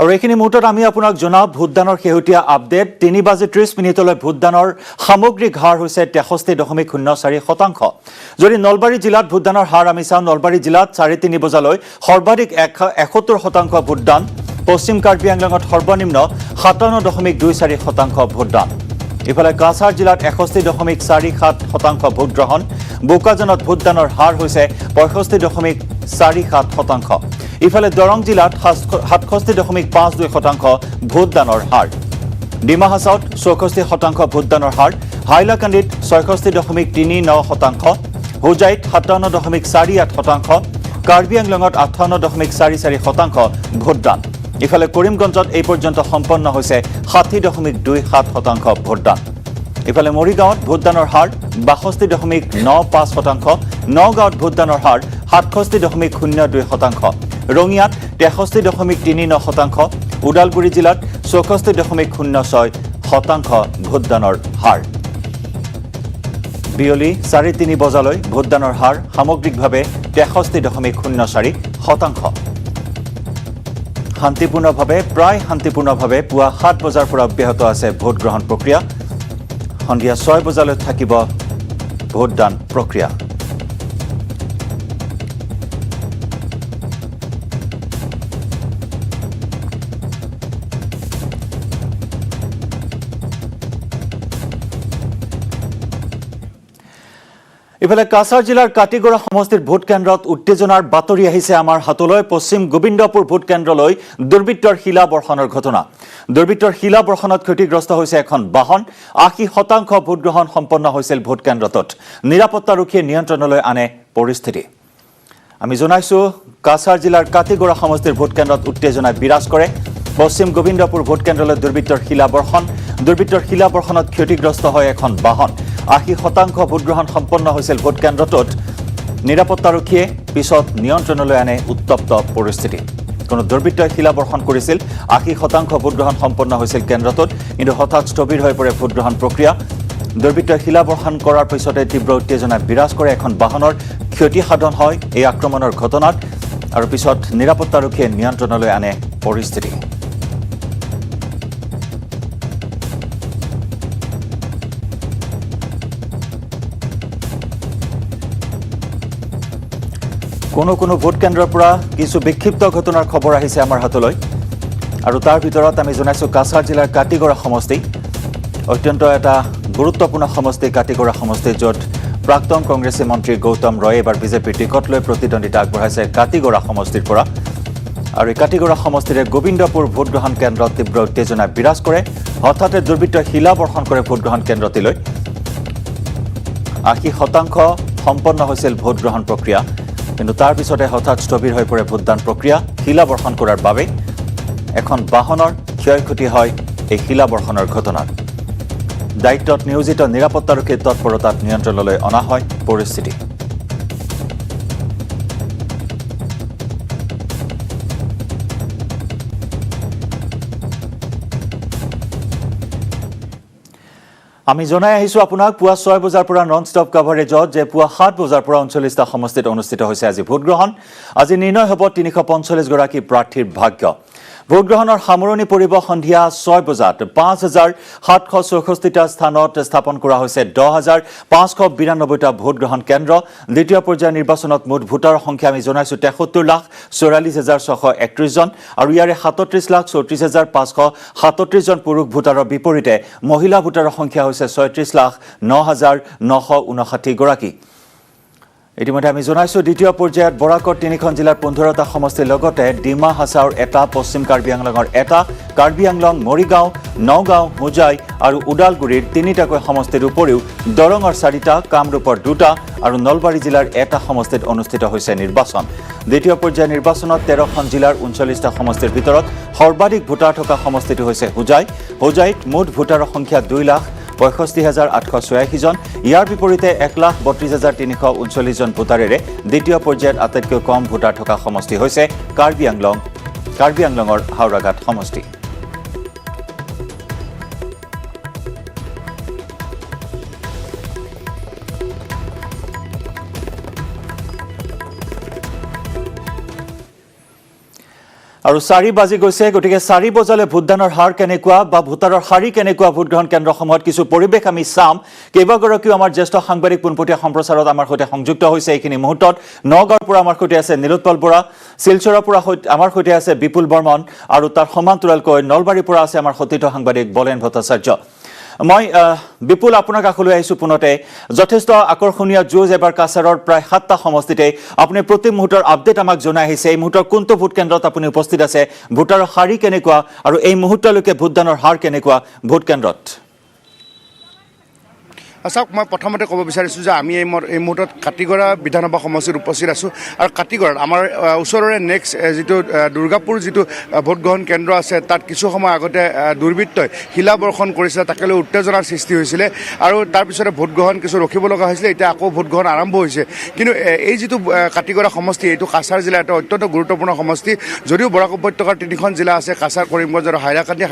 আৰু এইখিনি মুহূৰ্তত আমি আপোনাক জনাও ভোটদানৰ শেহতীয়া আপডেট 3:30 ভোটদানৰ সামগ্ৰিক হাৰ হৈছে 63.04%। যদি নলবাৰী জিলাত ভোটদানৰ হাৰ আমি চাওঁ নলবাৰী জিলাত 3:30 বজালৈ সৰ্বাধিক 71% ভোটদান, পশ্চিম কাৰ্বি আংলঙত সৰ্বনিম্ন 57.24% ভোটদান। ইফালে কাছাৰ জিলাত 61.47% ভোটগ্ৰহণ, বোকাজানত ভোটদানৰ হাৰ হৈছে 65.47%। ইফালে দৰং জিলাত 67.52% ভোটদানৰ হাৰ, ডিমা হাছাওত 64% ভোটদানৰ হাৰ, হাইলাকান্দিত 66.39%, হোজাইত 57.48%, কাৰ্বি আংলঙত 58.44% ভোটদান। ইফালে কৰিমগঞ্জত এই পৰ্যন্ত সম্পন্ন হৈছে 60.27% ভোটদান। ইফালে মৰিগাঁৱত ভোটদানৰ হাৰ 62.95%, নগাঁৱত ভোটদানৰ হাৰ 67.02%, ৰঙিয়াত 63.39%, ওদালগুৰি জিলাত 64.06% ভোটদানৰ হাৰ। বিয়লি 3:30 বজালৈ ভোটদানৰ হাৰ সামগ্ৰিকভাৱে 63.04%। প্ৰায় শান্তিপূৰ্ণভাৱে পুৱা 7 বজাৰ পৰা অব্যাহত আছে ভোটগ্ৰহণ প্ৰক্ৰিয়া। সন্ধিয়া 6 বজালৈ থাকিব ভোটদান প্ৰক্ৰিয়া। ইফালে কাছাৰ জিলাৰ কাটিগড়া সমষ্টিৰ ভোট কেন্দ্ৰত উত্তেজনাৰ বাতৰি আহিছে আমাৰ হাতলৈ। পশ্চিম গোবিন্দপুৰ ভোট কেন্দ্ৰলৈ দুৰ্বৃত্তৰ শিলা বৰ্ষণৰ ঘটনা। দুৰ্বৃত্তৰ শিলা বৰ্ষণত ক্ষতিগ্ৰস্ত হৈছে এখন বাহন। 80% ভোটগ্ৰহণ সম্পন্ন হৈছিল ভোট কেন্দ্ৰটোত। নিৰাপত্তাৰক্ষীয়ে নিয়ন্ত্ৰণলৈ আনে পৰিস্থিতি। আমি জনাইছো কাছাৰ জিলাৰ কাটিগড়া সমষ্টিৰ ভোট কেন্দ্ৰত উত্তেজনাই বিৰাজ কৰে। পশ্চিম গোবিন্দপুৰ ভোট কেন্দ্ৰলৈ দুৰ্বৃত্তৰ শিলা বৰ্ষণ। দুৰ্বৃত্তৰ শিলা বৰ্ষণত ক্ষতিগ্ৰস্ত হয় এখন বাহন। 80% ভোটগ্ৰহণ সম্পন্ন হৈছিল ভোট কেন্দ্ৰটোত। নিৰাপত্তাৰক্ষীয়ে পিছত নিয়ন্ত্ৰণলৈ আনে উত্তপ্ত পৰিস্থিতি। কোনো দুৰ্বৃত্তই শিলা বৰ্ষণ কৰিছিল। 80% ভোটগ্ৰহণ সম্পন্ন হৈছিল কেন্দ্ৰটোত, কিন্তু হঠাৎ স্থবিৰ হৈ পৰে ভোটগ্ৰহণ প্ৰক্ৰিয়া। দুৰ্বৃত্তই শিলা বৰ্ষণ কৰাৰ পিছতে তীব্ৰ উত্তেজনা বিৰাজ কৰে। এখন বাহনৰ ক্ষতিসাধন হয় এই আক্ৰমণৰ ঘটনাত, আৰু পিছত নিৰাপত্তাৰক্ষীয়ে নিয়ন্ত্ৰণলৈ আনে পৰিস্থিতি। কোনো ভোট কেন্দ্ৰৰ পৰা কিছু বিক্ষিপ্ত ঘটনাৰ খবৰ আহিছে আমাৰ হাতলৈ, আৰু তাৰ ভিতৰত আমি জনাইছোঁ কাছাৰ জিলাৰ কাটিগড়া সমষ্টি অত্যন্ত এটা গুৰুত্বপূৰ্ণ সমষ্টি। কাটিগড়া সমষ্টি য'ত প্ৰাক্তন কংগ্ৰেছী মন্ত্ৰী গৌতম ৰয়ে এবাৰ বিজেপিৰ টিকট লৈ প্ৰতিদ্বন্দ্বিতা আগবঢ়াইছে কাটিগড়া সমষ্টিৰ পৰা। আৰু এই কাটিগড়া সমষ্টিৰে গোবিন্দপুৰ ভোটগ্ৰহণ কেন্দ্ৰত তীব্ৰ উত্তেজনা বিৰাজ কৰে। হঠাতে দুৰ্বৃত্তই শিলা বৰ্ষণ কৰে ভোটগ্ৰহণ কেন্দ্ৰটিলৈ। 80% সম্পন্ন হৈছিল ভোটগ্ৰহণ প্ৰক্ৰিয়া, কিন্তু তাৰ পিছতে হঠাৎ স্থবিৰ হৈ পৰে ভোটদান প্ৰক্ৰিয়া শিলা বৰ্ষণ কৰাৰ বাবে। এখন বাহনৰ ক্ষয় ক্ষতি হয় এই শিলা বৰ্ষণৰ ঘটনাত। দায়িত্বত নিয়োজিত নিৰাপত্তাৰক্ষীৰ তৎপৰতাত নিয়ন্ত্ৰণলৈ অনা হয় পৰিস্থিতি। আমি জনাই আহিছোঁ আপোনাক পুৱা 6 বজাৰ পৰা নন ষ্টপ কভাৰেজত যে পুৱা 7 বজাৰ পৰা 39টা সমষ্টিত অনুষ্ঠিত হৈছে আজি ভোটগ্ৰহণ। আজি নিৰ্ণয় হ'ব 345 গৰাকী প্ৰাৰ্থীৰ ভাগ্য। ভোটগ্ৰহণৰ সামৰণি পৰিব সন্ধিয়া 6 বজাত। 5,764টা স্থানত স্থাপন কৰা হৈছে 10,592টা ভোটগ্ৰহণ কেন্দ্ৰ। দ্বিতীয় পৰ্যায়ৰ নিৰ্বাচনত মুঠ ভোটাৰৰ সংখ্যা আমি জনাইছোঁ 73,44,631 জন, আৰু ইয়াৰে 37,34,537 জন পুৰুষ ভোটাৰৰ বিপৰীতে মহিলা ভোটাৰৰ সংখ্যা হৈছে 36,09,959 গৰাকী। ইতিমধ্যে আমি জনাইছোঁ দ্বিতীয় পৰ্যায়ত বৰাকৰ 3খন জিলাৰ 15টা সমষ্টিৰ লগতে ডিমা হাছাওৰ 1টা, পশ্চিম কাৰ্বি আংলঙৰ 1টা, কাৰ্বি আংলং, মৰিগাঁও, নগাঁও, হোজাই আৰু ওদালগুৰিৰ 3টাকৈ সমষ্টিৰ উপৰিও দৰঙৰ 4টা, কামৰূপৰ 2টা আৰু নলবাৰী জিলাৰ 1টা সমষ্টিত অনুষ্ঠিত হৈছে নিৰ্বাচন। দ্বিতীয় পৰ্যায়ৰ নিৰ্বাচনত 13খন জিলাৰ 39টা সমষ্টিৰ ভিতৰত সৰ্বাধিক ভোটাৰ থকা সমষ্টিটো হৈছে হোজাই। হোজাইত মুঠ ভোটাৰৰ সংখ্যা 2,65,886 জন। ইয়াৰ বিপৰীতে 1,32,339 জন ভোটাৰেৰে দ্বিতীয় পৰ্যায়ত আটাইতকৈ কম ভোটাৰ থকা সমষ্টি হৈছে কাৰ্বি আংলঙৰ হাওৰাঘাট সমষ্টি। আৰু 4 বাজি গৈছে গতিকে 4 বজালে ভোটদানৰ হাৰ কেনেকুৱা বা ভোটাৰৰ হাৰি কেনেকুৱা ভোটগ্ৰহণ কেন্দ্ৰসমূহত কিছু পৰিৱেশ আমি চাম কেইবাগৰাকীও আমাৰ জ্যেষ্ঠ সাংবাদিক পোনপটীয়া সম্প্ৰচাৰত আমাৰ সৈতে সংযুক্ত হৈছে এইখিনি মুহূৰ্তত নগাঁৱৰ পৰা আমাৰ সৈতে আছে নীলোৎপল বৰা শিলচৰৰ পৰা আমাৰ সৈতে আছে বিপুল বৰ্মন আৰু তাৰ সমান্তৰালকৈ নলবাৰীৰ পৰা আছে আমাৰ সতীৰ্থ সাংবাদিক বলেন ভট্টাচাৰ্য মই বিপুল আপোনাৰ কাষলৈ আহিছো পুনতে যথেষ্ট আকৰ্ষণীয় যুঁজ এবাৰ কাছাৰৰ প্ৰায় 7টা সমষ্টিতে আপুনি প্ৰতি মুহূৰ্তৰ আপডেট আমাক জনাই আহিছে এই মুহূৰ্তৰ কোনটো ভোট কেন্দ্ৰত আপুনি উপস্থিত আছে ভোটাৰৰ হাৰি কেনেকুৱা আৰু এই মুহূৰ্তলৈকে ভোটদানৰ হাৰ কেনেকুৱা ভোট কেন্দ্ৰত চাওক মই প্ৰথমতে ক'ব বিচাৰিছোঁ যে আমি এই মুহূৰ্তত কাটিগড়া বিধানসভা সমষ্টিত উপস্থিত আছোঁ আৰু কাটিগড়াত আমাৰ ওচৰৰে নেক্সট যিটো দুৰ্গাপুৰ যিটো ভোটগ্ৰহণ কেন্দ্ৰ আছে তাত কিছু সময় আগতে দুৰ্বৃত্তই শিলা বৰ্ষণ কৰিছিলে তাকে লৈ উত্তেজনাৰ সৃষ্টি হৈছিলে আৰু তাৰপিছতে ভোটগ্ৰহণ কিছু ৰখিব লগা হৈছিলে এতিয়া আকৌ ভোটগ্ৰহণ আৰম্ভ হৈছে কিন্তু এই যিটো কাটিগড়া সমষ্টি এইটো কাছাৰ জিলাৰ এটা অত্যন্ত গুৰুত্বপূৰ্ণ সমষ্টি যদিও বৰাক উপত্যকাৰ 3খন জিলা আছে কাছাৰ কৰিমগঞ্জ আৰু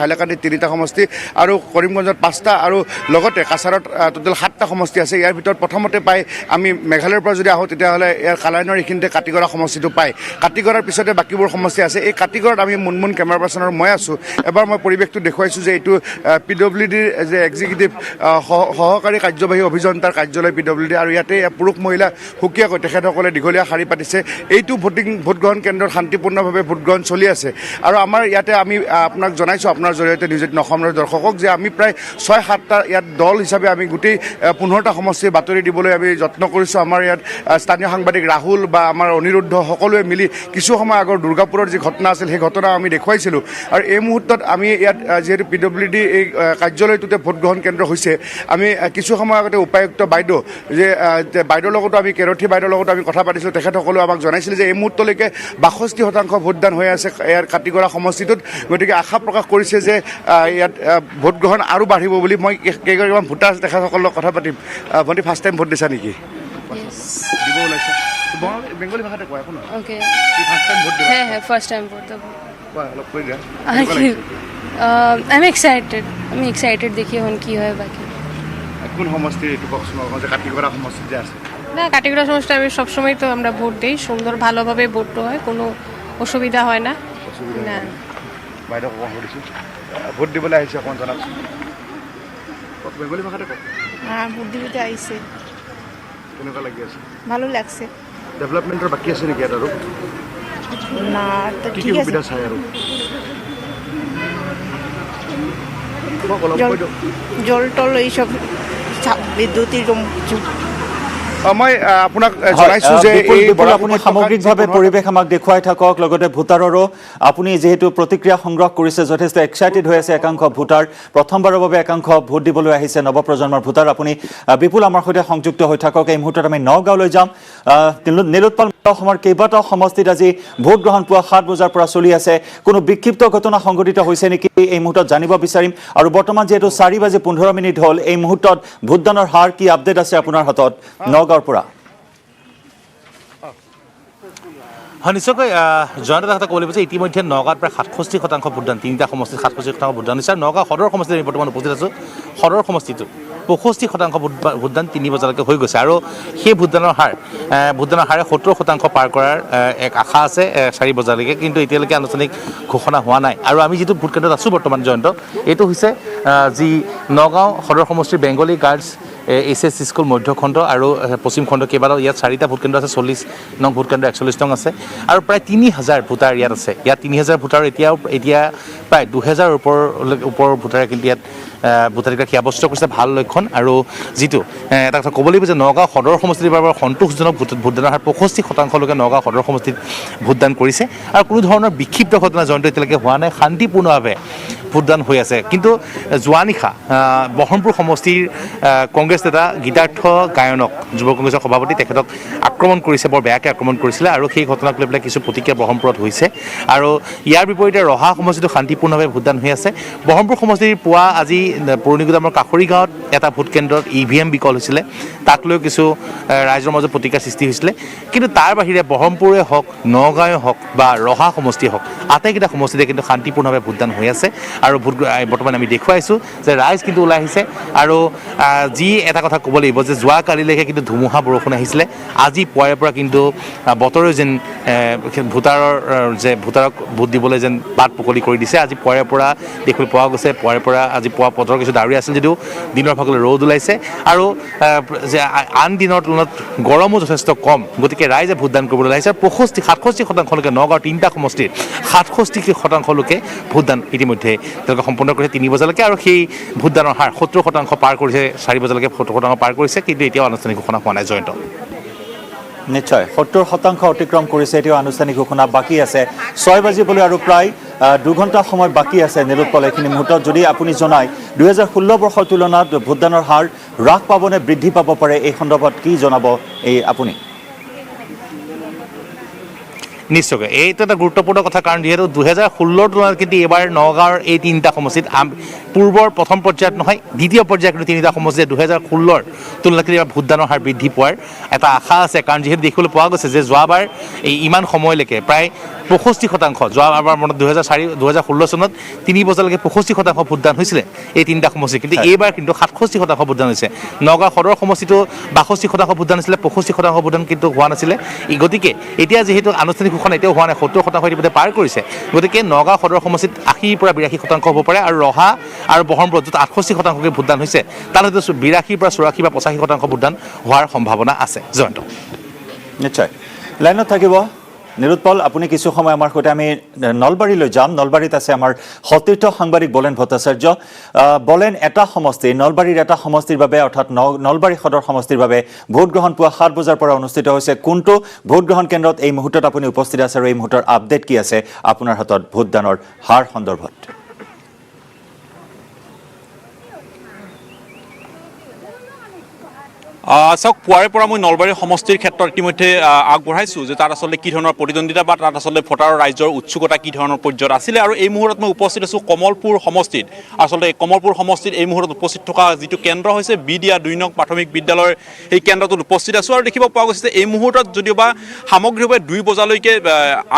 হাইলাকান্দি 3টা সমষ্টি আৰু কৰিমগঞ্জত 5টা আৰু লগতে কাছাৰত টোটেল 7টা সমষ্টি আছে ইয়াৰ ভিতৰত প্ৰথমতে পাই আমি মেঘালয়ৰ পৰা যদি আহোঁ তেতিয়াহ'লে ইয়াৰ কালাইনৰ এইখিনিতে কাটিগড়া সমষ্টিটো পায় কাটিগড়াৰ পিছতে বাকীবোৰ সমষ্টি আছে এই কাটিগড়াত আমি মুনমুন কেমেৰা পাৰ্চনৰ মই আছোঁ এবাৰ মই পৰিৱেশটো দেখুৱাইছোঁ যে এইটো PWDৰ যে এক্সিকিউটিভ সহকাৰী কাৰ্যবাহী অভিযন্তাৰ কাৰ্যালয় PWD আৰু ইয়াতে পুৰুষ মহিলা সুকীয়াকৈ তেখেতসকলে দীঘলীয়া শাৰী পাতিছে এইটো ভোটগ্ৰহণ কেন্দ্ৰত শান্তিপূৰ্ণভাৱে ভোটগ্ৰহণ চলি আছে আৰু আমাৰ ইয়াতে আমি আপোনাক জনাইছোঁ আপোনাৰ জৰিয়তে নিউজ 18 অসমৰ দৰ্শকক যে আমি প্ৰায় 6-7টা ইয়াত দল হিচাপে আমি গোটেই 15টা সমষ্টিৰ বাতৰি দিবলৈ আমি যত্ন কৰিছোঁ আমাৰ ইয়াত স্থানীয় সাংবাদিক ৰাহুল বা আমাৰ অনিৰুদ্ধ সকলোৱে মিলি কিছু সময় আগৰ দুৰ্গাপুৰৰ যি ঘটনা আছিল সেই ঘটনা আমি দেখুৱাইছিলোঁ আৰু এই মুহূৰ্তত আমি ইয়াত যিহেতু PWD এই কাৰ্যালয়টোতে ভোটগ্ৰহণ কেন্দ্ৰ হৈছে আমি কিছু সময় আগতে উপায়ুক্ত বাইদেউ যে বাইদেউৰ লগতো আমি কেৰঠী বাইদেউৰ লগতো আমি কথা পাতিছিলোঁ তেখেতসকলেও আমাক জনাইছিলে যে এই মুহূৰ্তলৈকে 62% ভোটদান হৈ আছে ইয়াৰ কাটিগড়া সমষ্টিটোত গতিকে আশা প্ৰকাশ কৰিছে যে ইয়াত ভোটগ্ৰহণ আৰু বাঢ়িব বুলি মই কেইগৰাকীমান ভোটাৰ তেখেতসকলৰ লগত কথা পাতিম ভণ্টি ফাৰ্ষ্ট টাইম ভোট দিছা নেকি দিব ওলাইছা বেংগলী ভাষাতে কোৱা একো নহয় ओके ফাৰ্ষ্ট টাইম ভোট দিবা है फर्स्ट टाइम वोट तो কোৱা অলপ কৈ দিয়া आई एम एक्साइटेड देखिए उन की है बाकी কোন সমষ্টি এইটো কওকচোন যে কাটিগড়া সমষ্টি যে আছে না কাটিগড়া সমষ্টি আমি সবসময় তো আমরা ভোট দিই সুন্দর ভালোভাবে ভোটটা হয় কোনো অসুবিধা হয় না না বাইদেউ কওঁ সুধিছোঁ ভোট দিবলৈ আহিছে অকণ জনাওকচোন বেংগলী ভাষাতে কওক হ্যাঁ ভোট দিতে আইছে কেনেকুৱা লাগি আছে ভালো লাগছে ডেভেলপমেণ্টৰ বাকী আছে নেকি ইয়াত আৰু না তো কি কি ঠিক আছে সুবিধা চাই আৰু মোক অলপ কৈ দিয়ক জল টল এইসব বিদ্যুতিক কিছু মই আপোনাক জনাইছোঁ যে এই আপুনি সামগ্ৰিকভাৱে পৰিৱেশ আমাক দেখুৱাই থাকক লগতে ভোটাৰৰো আপুনি যেহেতু প্ৰতিক্ৰিয়া সংগ্ৰহ কৰিছে যথেষ্ট এক্সাইটেড হৈ আছে একাংশ ভোটাৰ প্ৰথমবাৰৰ বাবে একাংশ ভোট দিবলৈ আহিছে নৱপ্ৰজন্মৰ ভোটাৰ আপুনি বিপুল আমাৰ সৈতে সংযুক্ত হৈ থাকক এই মুহূৰ্তত আমি নগাঁৱলৈ যাম নীলোৎপল অসমৰ কেইবাটাও সমষ্টিত আজি ভোট গ্ৰহণ পুৱা 7 বজাৰ পৰা চলি আছে কোনো বিক্ষিপ্ত ঘটনা সংঘটিত হৈছে নেকি এই মুহূৰ্তত জানিব বিচাৰিম আৰু বৰ্তমান যেহেতু 4:15 হ'ল এই মুহূৰ্তত ভোটদানৰ হাৰ কি আপডেট আছে আপোনাৰ হাতত নগাঁৱৰ পৰা হয় নিশ্চয়কৈ জয়ন্ত কথা ক'ব লাগিব যে ইতিমধ্যে নগাঁৱত প্ৰায় 67% ভোটদান 3টা সমষ্টিত 67% ভোটদান হৈছে আৰু নগাঁও সদৰ সমষ্টিত আমি বৰ্তমান উপস্থিত আছোঁ সদৰ সমষ্টিটো 65% ভোটদান 3 বজালৈকে হৈ গৈছে আৰু সেই ভোটদানৰ হাৰে 70% পাৰ কৰাৰ এক আশা আছে 4 বজালৈকে কিন্তু এতিয়ালৈকে আনুষ্ঠানিক ঘোষণা হোৱা নাই আৰু আমি যিটো ভোট কেন্দ্ৰত আছোঁ বৰ্তমান জয়ন্ত এইটো হৈছে যি নগাঁও সদৰ সমষ্টিৰ বেংগলী গাৰ্লছ SS স্কুল মধ্যখণ্ড আৰু পশ্চিম খণ্ড কেইবাটাও ইয়াত 4টা ভোট কেন্দ্ৰ আছে 40 নং ভোট কেন্দ্ৰ 41 নং আছে আৰু প্ৰায় 3000 ভোটাৰ ইয়াত আছে ইয়াত 3000 ভোটাৰ এতিয়া প্ৰায় 2000 ওপৰ ভোটাৰে কিন্তু ইয়াত ভোটাধিকাৰ সাব্যস্ত কৰিছে ভাল লক্ষণ আৰু যিটো এটা কথা ক'ব লাগিব যে নগাঁও সদৰ সমষ্টিৰ বাবে সন্তোষজনক ভোটদানৰ হাৰ 65% লোকে নগাঁও সদৰ সমষ্টিত ভোটদান কৰিছে আৰু কোনো ধৰণৰ বিক্ষিপ্ত ঘটনা জয়ন্ত এতিয়ালৈকে হোৱা নাই শান্তিপূৰ্ণভাৱে ভোটদান হৈ আছে কিন্তু যোৱা নিশা বহৰমপুৰ সমষ্টিৰ কংগ্ৰেছ নেতা গীতাৰ্থ গায়নক যুৱ কংগ্ৰেছৰ সভাপতি তেখেতক আক্ৰমণ কৰিছে বৰ বেয়াকৈ আক্ৰমণ কৰিছিলে আৰু সেই ঘটনাক লৈ পেলাই কিছু প্ৰতিক্ৰিয়া বহৰমপুৰত হৈছে আৰু ইয়াৰ বিপৰীতে ৰহা সমষ্টিটো শান্তিপূৰ্ণভাৱে ভোটদান হৈ আছে বহৰমপুৰ সমষ্টিৰ পুৱা আজি পৌৰ নিগমৰ কাষৰী গাঁৱত এটা ভোট কেন্দ্ৰত EVM বিকল হৈছিলে, তাক লৈ কিছু ৰাইজৰ মাজত প্ৰতিক্ৰিয়াৰ সৃষ্টি হৈছিলে। কিন্তু তাৰ বাহিৰে ব্ৰহ্মপুৰে হওক, নগাঁৱে হওক বা ৰহা সমষ্টিয়ে হওক, আটাইকেইটা সমষ্টিতে কিন্তু শান্তিপূৰ্ণভাৱে ভোটদান হৈ আছে। আৰু বৰ্তমান আমি দেখুৱাইছোঁ যে ৰাইজ কিন্তু ওলাই আহিছে। আৰু যি এটা কথা ক'ব লাগিব যে যোৱাকালিলৈকে কিন্তু ধুমুহা বৰষুণ আহিছিলে, আজি পুৱাৰে পৰা কিন্তু বতৰে যেন ভোটাৰক ভোট দিবলৈ যেন বাট মুকলি কৰি দিছে। আজি পুৱাৰে পৰা দেখিবলৈ পোৱা গৈছে, পুৱাৰে পৰা আজি পুৱা বতৰ কিছু ডাৱৰীয়া আছিল যদিও দিনৰ ভাগলৈ ৰ'দ ওলাইছে। আৰু যে আন দিনৰ তুলনাত গৰমো যথেষ্ট কম, গতিকে ৰাইজে ভোটদান কৰিবলৈ আহিছে। 67% লোকে নগাঁৱৰ 3টা সমষ্টিত 67% লোকে ভোটদান ইতিমধ্যে তেওঁলোকে সম্পূৰ্ণ কৰিছে 3 বজালৈকে। আৰু সেই ভোটদানৰ হাৰ 70% পাৰ কৰিছে, 4 বজালৈকে 70% পাৰ কৰিছে, কিন্তু এতিয়াও আনুষ্ঠানিক ঘোষণা হোৱা নাই। জয়ন্ত, নিশ্চয় 70% অতিক্ৰম কৰিছে, এতিয়াও আনুষ্ঠানিক ঘোষণা বাকী আছে। 6 বাজিবলৈ আৰু প্ৰায় 2 ঘণ্টা সময় বাকী আছে। নিলোৎপল, এইখিনি মুহূৰ্তত যদি আপুনি জনায় 2016 বৰ্ষৰ তুলনাত ভোটদানৰ হাৰ হ্ৰাস পাবনে বৃদ্ধি পাব পাৰে, এই সন্দৰ্ভত কি জনাব আপুনি? নিশ্চয়কৈ এইটো এটা গুৰুত্বপূৰ্ণ কথা, কাৰণ যিহেতু 2016 তুলনাত কিন্তু এইবাৰ নগাঁৱৰ এই 3টা সমষ্টিত পূৰ্বৰ প্ৰথম পৰ্যায়ত নহয়, দ্বিতীয় পৰ্যায়ত কিন্তু 3টা সমষ্টিত 2016 তুলনাত কিন্তু এইবাৰ ভোটদানৰ হাৰ বৃদ্ধি পোৱাৰ এটা আশা আছে। কাৰণ যিহেতু দেখিবলৈ পোৱা গৈছে যে যোৱাবাৰ এই ইমান সময়লৈকে প্ৰায় 65%, যোৱাবাৰ মনত 2016 চনত 3 বজালৈকে 65% ভোটদান হৈছিলে এই 3টা সমষ্টিত, কিন্তু এইবাৰ কিন্তু 67% ভোটদান হৈছে। নগাঁও সদৰ সমষ্টিটো 62% ভোটদান হৈছিলে, 65% ভোটদান কিন্তু হোৱা নাছিলে। গতিকে এতিয়া যিহেতু আনুষ্ঠানিক ঘোষণা এতিয়াও হোৱা নাই, 70% ইতিমধ্যে পাৰ কৰিছে, গতিকে নগাঁও সদৰ সমষ্টিত 80 পৰা 82% হ'ব পাৰে। আৰু ৰহা আৰু ব্ৰহ্মপুৰত য'ত 68% ভোটদান হৈছে, তাত হয়তো 82 পৰা 84 বা 85% ভোটদান হোৱাৰ সম্ভাৱনা আছে। জয়ন্ত, নিশ্চয় লাইনত থাকিব নিলোৎপল, আপুনি কিছু সময় আমাৰ সৈতে আমি নলবাৰীলৈ যাম। নলবাৰীত আছে আমাৰ সতীৰ্থ সাংবাদিক বলেন ভট্টাচাৰ্য। বলেন, এটা সমষ্টি নলবাৰীৰ এটা সমষ্টিৰ বাবে অৰ্থাৎ নলবাৰী সদৰ সমষ্টিৰ বাবে ভোটগ্ৰহণ পুৱা 7 বজাৰ পৰা অনুষ্ঠিত হৈছে। কোনটো ভোটগ্ৰহণ কেন্দ্ৰত এই মুহূৰ্তত আপুনি উপস্থিত আছে আৰু এই মুহূৰ্তৰ আপডেট কি আছে আপোনাৰ হাতত ভোটদানৰ হাৰ সন্দৰ্ভত? চাওক, পুৱাৰে পৰা মই নলবাৰী সমষ্টিৰ ক্ষেত্ৰত ইতিমধ্যে আগবঢ়াইছোঁ যে তাত আচলতে কি ধৰণৰ প্ৰতিদ্বন্দ্বিতা বা তাত আচলতে ভোটাৰৰ ৰাইজৰ উৎসুকতা কি ধৰণৰ পৰ্যায়ত আছিলে। আৰু এই মুহূৰ্তত মই উপস্থিত আছোঁ কমলপুৰ সমষ্টিত। আচলতে কমলপুৰ সমষ্টিত এই মুহূৰ্তত উপস্থিত থকা যিটো কেন্দ্ৰ হৈছে বিডিয়া 2 নং প্ৰাথমিক বিদ্যালয়ৰ এই কেন্দ্ৰটোত উপস্থিত আছোঁ। আৰু দেখিব পোৱা গৈছে যে এই মুহূৰ্তত যদিওবা সামগ্ৰিকভাৱে 2 বজালৈকে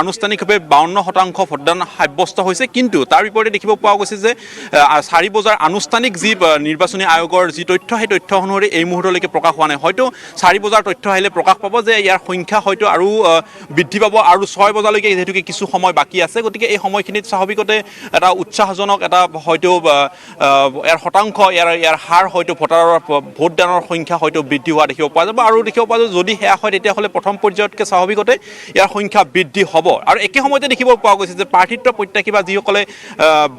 আনুষ্ঠানিকভাৱে 52% ভোটদান সাব্যস্ত হৈছে, কিন্তু তাৰ বিপৰীতে দেখিব পোৱা গৈছে যে 4 বজাৰ আনুষ্ঠানিক যি নিৰ্বাচনী আয়োগৰ যি তথ্য, সেই তথ্য অনুসৰি এই মুহূৰ্তলৈকে প্ৰকাশ হোৱা নাই। হয়তো 4 বজাৰ তথ্য আহিলে প্ৰকাশ পাব যে ইয়াৰ সংখ্যা হয়তো আৰু বৃদ্ধি পাব। আৰু 6 বজালৈকে যিহেতুকে কিছু সময় বাকী আছে, গতিকে এই সময়খিনিত স্বাভাৱিকতে এটা উৎসাহজনক এটা হয়তো ইয়াৰ শতাংশ, ইয়াৰ হাৰ হয়তো ভোটাৰৰ ভোটদানৰ সংখ্যা হয়তো বৃদ্ধি হোৱা দেখিব পোৱা যাব। আৰু দেখিব পোৱা যাব যদি সেয়া হয় তেতিয়াহ'লে প্ৰথম পৰ্যায়তকৈ স্বাভাৱিকতে ইয়াৰ সংখ্যা বৃদ্ধি হ'ব। আৰু একে সময়তে দেখিব পোৱা গৈছে যে প্ৰাৰ্থিত্ব প্ৰত্যাশী বা যিসকলে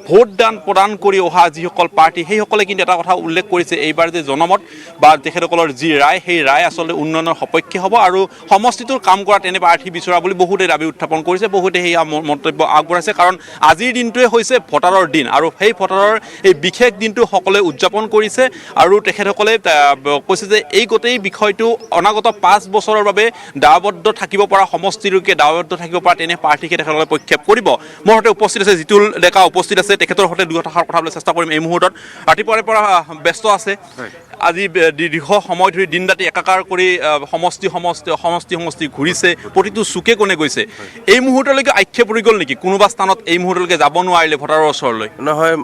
ভোটদান প্ৰদান কৰি অহা যিসকল প্ৰাৰ্থী, সেইসকলে কিন্তু এটা কথা উল্লেখ কৰিছে, এইবাৰ যে জনমত বা তেখেতসকলৰ যি ৰায়, সেই ৰায় আচলতে উন্নয়নৰ সপক্ষে হ'ব আৰু সমষ্টিটোৰ কাম কৰা তেনে প্ৰাৰ্থী বিচৰা বুলি বহুতে দাবী উত্থাপন কৰিছে, বহুতে সেই মন্তব্য আগবঢ়াইছে। কাৰণ আজিৰ দিনটোৱে হৈছে ভোটাৰৰ দিন, আৰু সেই ভোটাৰৰ এই বিশেষ দিনটো সকলোৱে উদযাপন কৰিছে। আৰু তেখেতসকলে কৈছে যে এই গোটেই বিষয়টো অনাগত 5 বছৰৰ বাবে দায়বদ্ধ থাকিব পৰা সমষ্টিলৈকে দায়বদ্ধ থাকিব পৰা তেনে প্ৰাৰ্থীকে তেখেতসকলে প্ৰক্ষেপ কৰিব। মোৰ সৈতে উপস্থিত আছে জিতুল ডেকা, উপস্থিত আছে, তেখেতৰ সৈতে দুআষাৰ কথা ক'বলৈ চেষ্টা কৰিম। এই মুহূৰ্তত ৰাতিপুৱাৰে পৰা ব্যস্ত আছে, আজি দীৰ্ঘ সময় ধৰি দিন ৰাতি একাকাৰ কৰি সমষ্টি ঘূৰিছে, প্ৰতিটো চুকে কোণে গৈছে। এই মুহূৰ্তলৈকে আক্ষেপ পৰি গ'ল নেকি কোনোবা স্থানত এই মুহূৰ্তলৈকে যাব নোৱাৰিলে ভোটাৰৰ ওচৰলৈ? নহয়,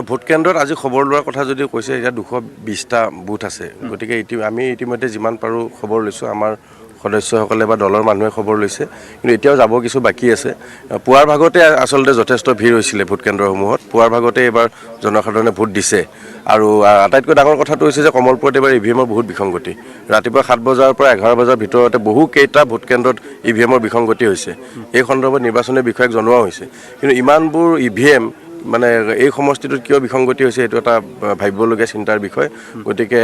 ভোট কেন্দ্ৰত আজি খবৰ লোৱাৰ কথা যদি কৈছে, এতিয়া 220টা বুথ আছে। গতিকে আমি ইতিমধ্যে যিমান পাৰোঁ খবৰ লৈছোঁ, আমাৰ সদস্যসকলে বা দলৰ মানুহে খবৰ লৈছে, কিন্তু এতিয়াও যাব কিছু বাকী আছে। পুৱাৰ ভাগতে আচলতে যথেষ্ট ভিৰ হৈছিলে ভোট কেন্দ্ৰসমূহত, পুৱাৰ ভাগতে এইবাৰ জনসাধাৰণে ভোট দিছে। আৰু আটাইতকৈ ডাঙৰ কথাটো হৈছে যে কমলপুৰত এইবাৰ EVMৰ বহুত বিসংগতি। ৰাতিপুৱা 7 বজাৰ পৰা 11 বজাৰ ভিতৰতে বহুকেইটা ভোট কেন্দ্ৰত EVMৰ বিসংগতি হৈছে। এই সন্দৰ্ভত নিৰ্বাচনী বিষয়াক জনোৱা হৈছে, কিন্তু ইমানবোৰ EVM মানে এই সমষ্টিটোত কিয় বিসংগতি হৈছে এইটো এটা ভাবিবলগীয়া চিন্তাৰ বিষয়। গতিকে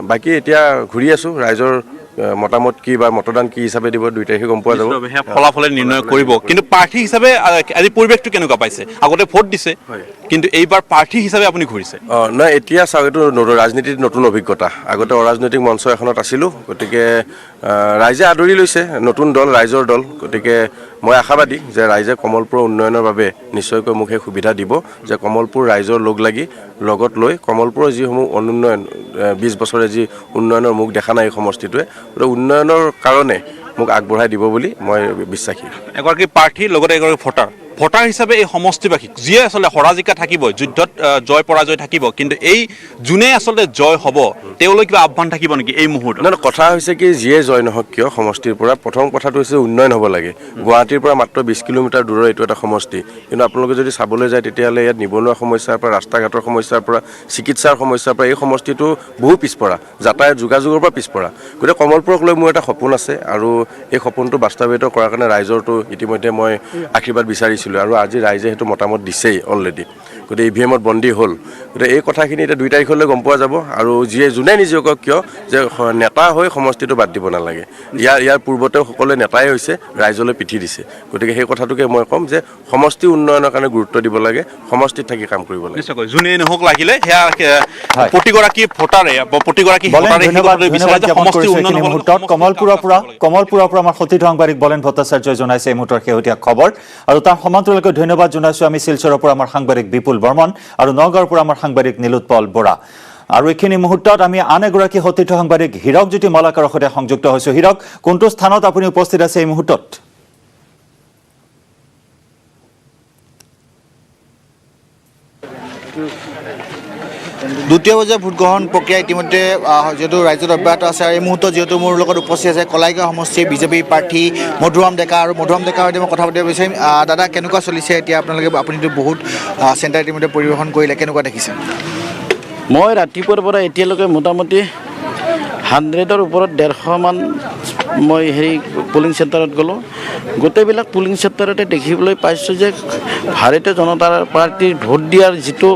বাকী এতিয়া ঘূৰি আছোঁ, ৰাইজৰ মতামত কি বা মতদান কি হিচাপে দিব 2 তাৰিখে গম পোৱা যাব, ফলাফলে নিৰ্ণয় কৰিব। কিন্তু প্ৰাৰ্থী হিচাপে আজি পৰিৱেশটো কেনেকুৱা পাইছে? আগতে ভোট দিছে, কিন্তু এইবাৰ প্ৰাৰ্থী হিচাপে আপুনি ঘূৰিছে। নহয়, এতিয়া চাওক, এইটো ৰাজনীতিত নতুন অভিজ্ঞতা। আগতে অৰাজনৈতিক মঞ্চ এখনত আছিলোঁ, গতিকে ৰাইজে আদৰি লৈছে, নতুন দল, ৰাইজৰ দল। গতিকে মই আশাবাদী যে ৰাইজে কমলপুৰৰ উন্নয়নৰ বাবে নিশ্চয়কৈ মোক সেই সুবিধা দিব যে কমলপুৰ ৰাইজৰ লগত লৈ কমলপুৰৰ যিসমূহ অনুন্নয়ন 20 বছৰে যি উন্নয়নৰ মুখ দেখা নাই এই সমষ্টিটোৱে উন্নয়নৰ কাৰণে মোক আগবঢ়াই দিব বুলি মই বিশ্বাসী এগৰাকী প্ৰাৰ্থী লগতে এগৰাকী ভোটাৰ হিচাপে এই সমষ্টিবাসী যিয়ে আচলতে হৰাজিকা থাকিব যুদ্ধত জয় পৰাজয় থাকিব কিন্তু এই যোনে আচলতে জয় হ'ব তেওঁলৈ কিবা আহ্বান থাকিব নেকি এই মুহূৰ্তত নহয় কথা হৈছে কি যিয়ে জয় নহওক কিয় সমষ্টিৰ পৰা প্ৰথম কথাটো হৈছে উন্নয়ন হ'ব লাগে গুৱাহাটীৰ পৰা মাত্ৰ 20 কিলোমিটাৰ দূৰৰ এইটো এটা সমষ্টি কিন্তু আপোনালোকে যদি চাবলৈ যায় তেতিয়াহ'লে ইয়াত নিবনুৱা সমস্যাৰ পৰা ৰাস্তা ঘাটৰ সমস্যাৰ পৰা চিকিৎসাৰ সমস্যাৰ পৰা এই সমষ্টিটো বহু পিছপৰা যাতায়াত যোগাযোগৰ পৰা পিছপৰা গতিকে কমলপুৰক লৈ মোৰ এটা সপোন আছে আৰু এই সপোনটো বাস্তৱায়িত কৰাৰ কাৰণে ৰাইজৰটো ইতিমধ্যে মই আশীৰ্বাদ বিচাৰিছিলোঁ আৰু আজি ৰাইজে সেইটো মতামত দিছেই অলৰেডি গতিকে ইভিএমত বন্দী হ'ল গতিকে এই কথাখিনি এতিয়া 2 তাৰিখলৈ গম পোৱা যাব আৰু যোনে নিজক কিয় যে নেতা হৈ সমষ্টিটো বাদ দিব নালাগে ইয়াৰ পূৰ্বতেও সকলোৱে নেতাই হৈছে ৰাইজলৈ পিঠি দিছে গতিকে সেই কথাটোকে মই ক'ম যে সমষ্টি উন্নয়নৰ কাৰণে গুৰুত্ব দিব লাগে সমষ্টিত থাকি কাম কৰিব লাগে নিশ্চয়কৈ যোনে নহওক লাগিলে সেয়া প্ৰতিগৰাকী ভোটাৰে কমলপুৰৰ পৰা আমাৰ সতীৰ্থ সাংবাদিক বলেন ভট্টাচাৰ্যই জনাইছে এই মুহূৰ্তৰ শেহতীয়া খবৰ আৰু তাৰ সমান্তৰালকৈ ধন্যবাদ জনাইছো আমি শিলচৰৰ পৰা আমাৰ সাংবাদিক বিপুল বৰ্মন আৰু নগাঁৱৰ পৰা আমাৰ সাংবাদিক নীলোৎপল বৰা আৰু এইখিনি মুহূৰ্তত আমি আন এগৰাকী সতীৰ্থ সাংবাদিক হীৰক জ্যোতি মালাকাৰৰ সৈতে সংযুক্ত হৈছো হীৰক কোনটো স্থানত আপুনি উপস্থিত আছে এই মুহূৰ্তত দ্বিতীয় পৰ্যায়ৰ ভোটগ্ৰহণ প্ৰক্ৰিয়া ইতিমধ্যে যেহেতু ৰাজ্যত অব্যাহত আছে আৰু এই মুহূৰ্তত যিহেতু মোৰ লগত উপস্থিত আছে কলাইগাঁও সমষ্টিৰ বিজেপি প্ৰাৰ্থী মধুৰাম ডেকা আৰু মধুৰাম ডেকাৰ সৈতে মই কথা পাতিব বিচাৰিম দাদা কেনেকুৱা চলিছে এতিয়া আপুনিতো বহুত চেণ্টাৰ ইতিমধ্যে পৰিৱেশন কৰিলে কেনেকুৱা দেখিছে মই ৰাতিপুৱাৰ পৰা এতিয়ালৈকে মোটামুটি 100ৰ ওপৰত 150মান মই পুলিং চেণ্টাৰত গ'লোঁ গোটেইবিলাক পুলিং চেণ্টাৰতে দেখিবলৈ পাইছোঁ যে ভাৰতীয় জনতা পাৰ্টীৰ ভোট দিয়াৰ যিটো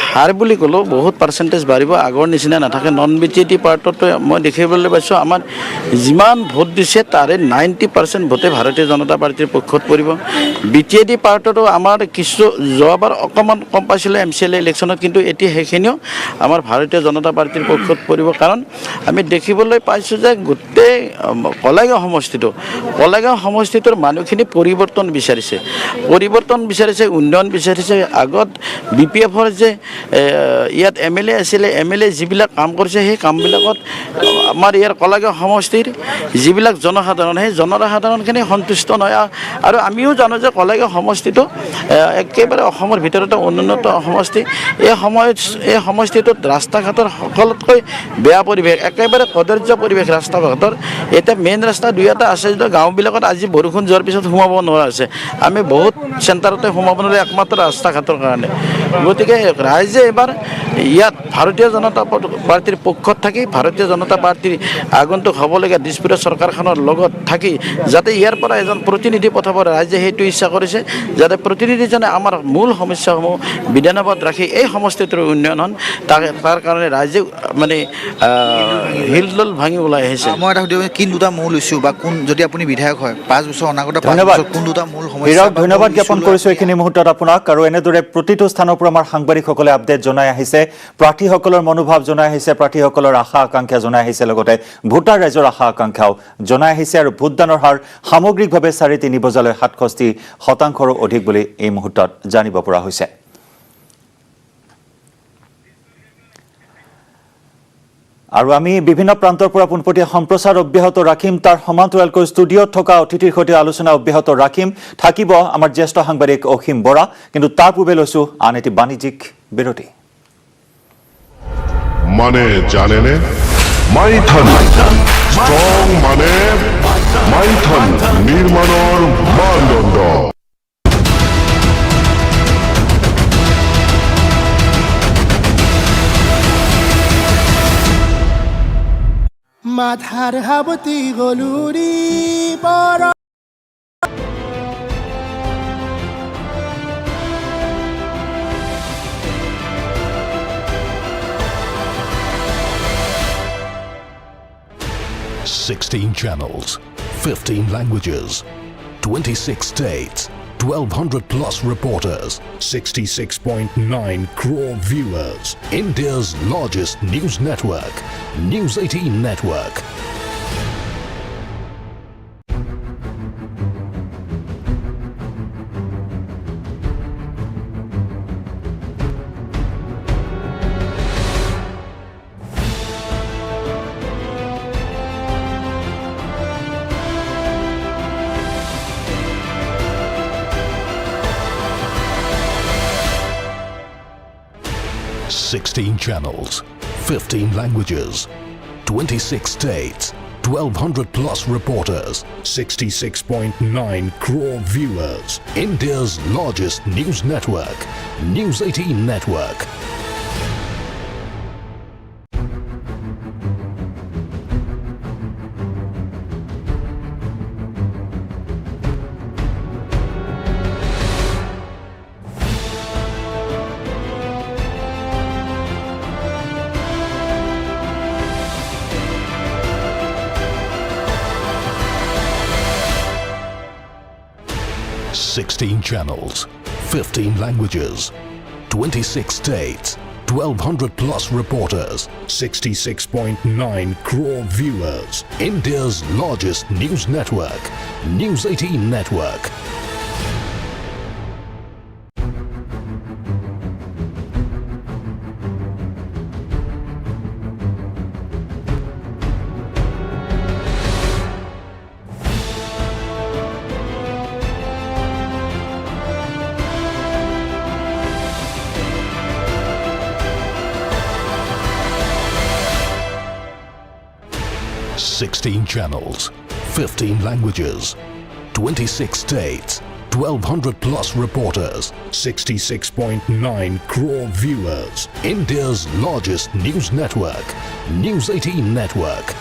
হাৰ বুলি ক'লোঁ বহুত পাৰ্চেণ্টেজ বাঢ়িব আগৰ নিচিনা নাথাকে নন বিজেপি পাৰ্টতো মই দেখিবলৈ পাইছোঁ আমাৰ যিমান ভোট দিছে তাৰে 90% ভোটে ভাৰতীয় জনতা পাৰ্টীৰ পক্ষত পৰিব বিজেপি পাৰ্টতো আমাৰ কিছু যোৱাবাৰ অকণমান কম পাইছিলে MCLA ইলেকশ্যনত কিন্তু এতিয়া সেইখিনিও আমাৰ ভাৰতীয় জনতা পাৰ্টীৰ পক্ষত পৰিব কাৰণ আমি দেখিবলৈ পাইছোঁ যে গোটেই কলাইগাঁও সমষ্টিটোৰ মানুহখিনি পৰিৱৰ্তন বিচাৰিছে উন্নয়ন বিচাৰিছে আগত BPFৰ যে ইয়াত MLA আছিলে MLA যিবিলাক কাম কৰিছে সেই কামবিলাকত আমাৰ ইয়াৰ কলাইগাঁও সমষ্টিৰ যিবিলাক জনসাধাৰণ সেই জনসাধাৰণখিনি সন্তুষ্ট নহয় আৰু আমিও জানো যে কলাইগাঁও সমষ্টিটো একেবাৰে অসমৰ ভিতৰতে উন্নত সমষ্টি এই সমষ্টিটোত ৰাস্তা ঘাটৰ সকলোতকৈ বেয়া পৰিৱেশ একেবাৰে কদৰ্য পৰিৱেশ ৰাস্তা ঘাটৰ এতিয়া মেইন ৰাস্তা 2-এটা আছে যদিও গাঁওবিলাকত আজি বৰষুণ যোৱাৰ পিছত সোমাব নোৱাৰা হৈছে আমি বহুত চেণ্টাৰতে সোমাব নোৱাৰে একমাত্ৰ ৰাস্তা ঘাটৰ কাৰণে গতিকে ৰাইজে এবাৰ ইয়াত ভাৰতীয় জনতা পাৰ্টীৰ পক্ষত থাকি ভাৰতীয় জনতা পাৰ্টীৰ আগন্তুক হ'বলগীয়া দিছপুৰীয়া চৰকাৰখনৰ লগত থাকি যাতে ইয়াৰ পৰা এজন প্ৰতিনিধি পঠাব ৰাইজে সেইটো ইচ্ছা কৰিছে যাতে প্ৰতিনিধিজনে আমাৰ মূল সমস্যাসমূহ বিধানসভাত ৰাখি এই সমষ্টিটোৰ উন্নয়ন হন তাৰ কাৰণে ৰাইজে মানে হিলদল ভাঙি ওলাই আহিছে মই এটা সুধিব কি দুটা মূল ইস্যু বা কোন যদি আপুনি বিধায়ক হয় 5 বছৰ অনাগত 5 বছৰ কোন দুটা মূল সমস্যা ধন্যবাদ জ্ঞাপন কৰিছো এইখিনি মুহূৰ্তত আপোনাক আৰু এনেদৰে প্ৰতিটো স্থানৰ পৰা আমাৰ সাংবাদিকসকলে আপডেট জনাই আহিছে প্ৰাৰ্থীসকলৰ মনোভাৱ জনাই আহিছে প্ৰাৰ্থীসকলৰ আশা আকাংক্ষা জনাই আহিছে লগতে ভোটাৰ ৰাইজৰ আশা আকাংক্ষাও জনাই আহিছে আৰু ভোটদানৰ হাৰ সামগ্ৰিকভাৱে 4-3 বজালৈ 67% অধিক বুলি এই মুহূৰ্তত জানিব পৰা হৈছে আৰু আমি বিভিন্ন প্ৰান্তৰ পৰা পোনপটীয়া সম্প্ৰচাৰ অব্যাহত ৰাখিম তাৰ সমান্তৰালকৈ ষ্টুডিঅ'ত থকা অতিথিৰ সৈতে আলোচনা অব্যাহত ৰাখিম থাকিব আমাৰ জ্যেষ্ঠ সাংবাদিক অসীম বৰা কিন্তু তাৰ পূৰ্বে লৈছো আন এটি বাণিজ্যিক বিৰতি মানে জানেনে মাইথন ষ্ট্ৰং মানে মাইথন নিৰ্মাণৰ মানদণ্ড মাথার হাবতি গলুরি পর channels, 15 languages, 26 states, 1,200 plus reporters, 66.9 crore viewers. India's largest news network, News 18 Network. 16 channels, 15 languages, 26 states, 1,200 plus reporters, 66.9 crore viewers. India's largest news network, News 18 Network. Sixteen channels, 15 languages, 26 states, 1,200 plus reporters, 66.9 crore viewers. India's largest news network, News 18 Network. Sixteen channels, 15 languages, 26 states, 1,200 plus reporters, 66.9 crore viewers. India's largest news network, News 18 Network.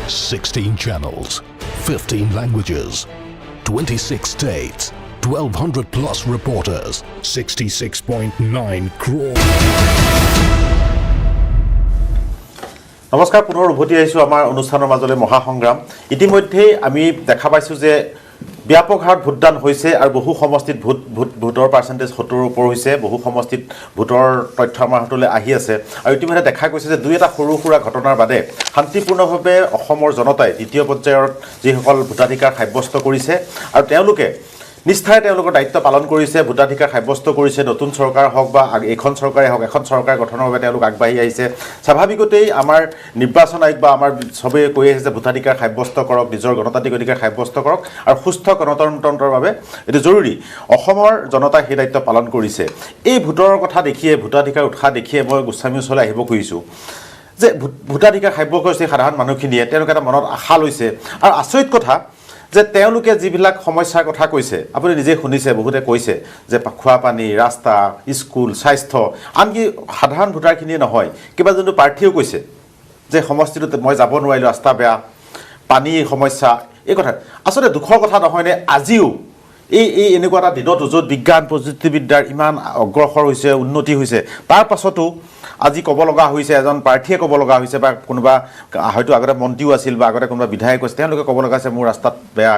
Sixteen channels, 15 languages, 26 states, 1,200 plus reporters, 66.9 crore. নমস্কাৰ পুনৰ উভতি আহিছোঁ আমাৰ অনুষ্ঠানৰ মাজলৈ মহাসংগ্ৰাম ইতিমধ্যেই আমি দেখা পাইছোঁ যে ব্যাপক হাৰত ভোটদান হৈছে আৰু বহু সমষ্টিত ভোটৰ পাৰ্চেন্টেজ 70 ওপৰ হৈছে বহু সমষ্টিত ভোটৰ তথ্য আমাৰ হাতলৈ আহি আছে আৰু ইতিমধ্যে দেখা গৈছে যে দুই এটা সৰু সুৰা ঘটনাৰ বাদে শান্তিপূৰ্ণভাৱে অসমৰ জনতাই দ্বিতীয় পৰ্যায়ৰ যিসকল ভোটাধিকাৰ সাব্যস্ত কৰিছে আৰু তেওঁলোকে নিষ্ঠাৰে তেওঁলোকৰ দায়িত্ব পালন কৰিছে ভোটাধিকাৰ সাব্যস্ত কৰিছে নতুন চৰকাৰ হওক বা এখন চৰকাৰে হওক এখন চৰকাৰ গঠনৰ বাবে তেওঁলোক আগবাঢ়ি আহিছে স্বাভাৱিকতেই আমাৰ নিৰ্বাচন আয়োগ বা আমাৰ সবে কৈ আহিছে ভোটাধিকাৰ সাব্যস্ত কৰক নিজৰ গণতান্ত্ৰিক অধিকাৰ সাব্যস্ত কৰক আৰু সুস্থ গণতন্ত্ৰৰ বাবে এটো জৰুৰী অসমৰ জনতাই সেই দায়িত্ব পালন কৰিছে এই ভোটৰ কথা দেখিয়ে ভোটাধিকাৰ উৎসাহ দেখিয়ে মই গোস্বামী ওচৰলৈ আহিব খুজিছোঁ যে ভোটাধিকাৰ সাব্য কৰিছে সাধাৰণ মানুহখিনিয়ে তেওঁলোকে এটা মনত আশা লৈছে আৰু আচৰিত কথা যে তেওঁলোকে যিবিলাক সমস্যাৰ কথা কৈছে আপুনি নিজে শুনিছে বহুতে কৈছে যে খোৱা পানী ৰাস্তা স্কুল স্বাস্থ্য আনকি সাধাৰণ ভোটাৰখিনিয়ে নহয় কিবা যোনটো প্ৰাৰ্থীও কৈছে যে সমষ্টিটোত মই যাব নোৱাৰিলোঁ ৰাস্তা বেয়া পানীৰ সমস্যা এই কথা আচলতে দুখৰ কথা নহয়নে আজিও এই এনেকুৱা এটা দিনত য'ত বিজ্ঞান প্ৰযুক্তিবিদ্যাৰ ইমান অগ্ৰসৰ হৈছে উন্নতি হৈছে তাৰ পাছতো আজি ক'ব লগা হৈছে এজন প্ৰাৰ্থীয়ে ক'ব লগা হৈছে বা কোনোবা হয়তো আগতে মন্ত্ৰীও আছিল বা আগতে কোনোবা বিধায়ক আছিল তেওঁলোকে ক'ব লগা আছে মোৰ ৰাস্তাত বেয়া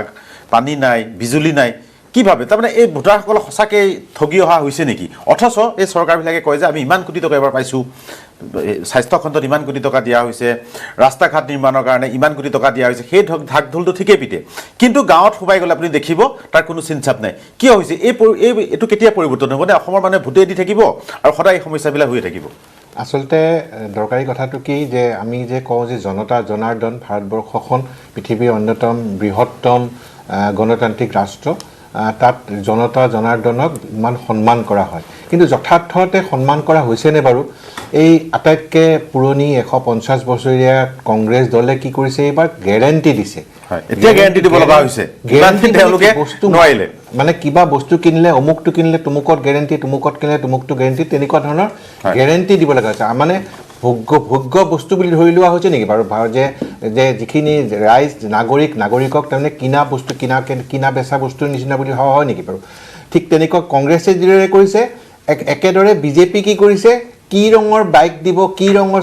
পানী নাই বিজুলী নাই কিভাৱে তাৰমানে এই ভোটাৰসকল সঁচাকৈ ঠগি অহা হৈছে নেকি অথচ এই চৰকাৰবিলাকে কয় যে আমি ইমান কোটি টকা এবাৰ পাইছোঁ স্বাস্থ্য খণ্ডত ইমান কোটি টকা দিয়া হৈছে ৰাস্তা ঘাট নিৰ্মাণৰ কাৰণে ইমান কোটি টকা দিয়া হৈছে সেই ঢাক ঢোলটো ঠিকেই পিতে কিন্তু গাঁৱত সোমাই গ'লে আপুনি দেখিব তাৰ কোনো চিনচাপ নাই কিয় হৈছে এইটো কেতিয়া পৰিৱৰ্তন হ'ব নে অসমৰ মানুহে ভোটে দি থাকিব আৰু সদায় এই সমস্যাবিলাক হৈ থাকিব আচলতে দৰকাৰী কথাটো কি যে আমি যে কওঁ যে জনতা জনাৰ্দন ভাৰতবৰ্ষখন পৃথিৱীৰ অন্যতম বৃহত্তম গণতান্ত্ৰিক ৰাষ্ট্ৰ তাত জনতা জনাৰ্দনক ইমান সন্মান কৰা হয় কিন্তু যথাৰ্থতে সন্মান কৰা হৈছেনে বাৰু এই আটাইতকৈ পুৰণি 150 বছৰীয়া কংগ্ৰেছ দলে কি কৰিছে এইবাৰ গ্যাৰান্টি দিছে এতিয়া গ্যাৰান্টি দিব লগা হৈছে গ্যাৰান্টি তেওঁলোকে নোৱাৰিলে মানে কিবা বস্তু কিনিলে অমুকটো কিনিলে তুমুকত গ্যাৰান্টি তুমুকত কিনিলে তুমুকটো গ্যাৰান্টি তেনেকুৱা ধৰণৰ গ্যাৰান্টি দিব লগা হৈছে মানে ভোগ্য বস্তু বুলি ধৰি লোৱা হৈছে নেকি বাৰু যে যিখিনি ৰাইজ নাগৰিকক তাৰমানে কিনা বস্তু কিনা বেচা বস্তুৰ নিচিনা বুলি হয় নেকি বাৰু ঠিক তেনেকুৱা কংগ্ৰেছে যিদৰে কৰিছে একেদৰে বিজেপি কি কৰিছে কি ৰঙৰ বাইক দিব, কি ৰঙৰ